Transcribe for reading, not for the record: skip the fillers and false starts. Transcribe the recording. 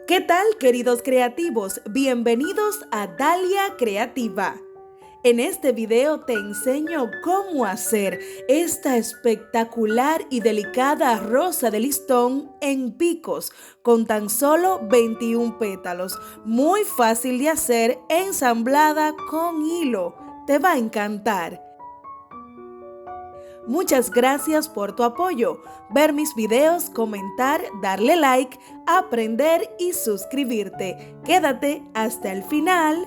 ¿Qué tal, queridos creativos? Bienvenidos a Dalia Creativa. En este video te enseño cómo hacer esta espectacular y delicada rosa de listón en picos con tan solo 21 pétalos. Muy fácil de hacer, ensamblada con hilo. Te va a encantar. Muchas gracias por tu apoyo, ver mis videos, comentar, darle like, aprender y suscribirte. Quédate hasta el final.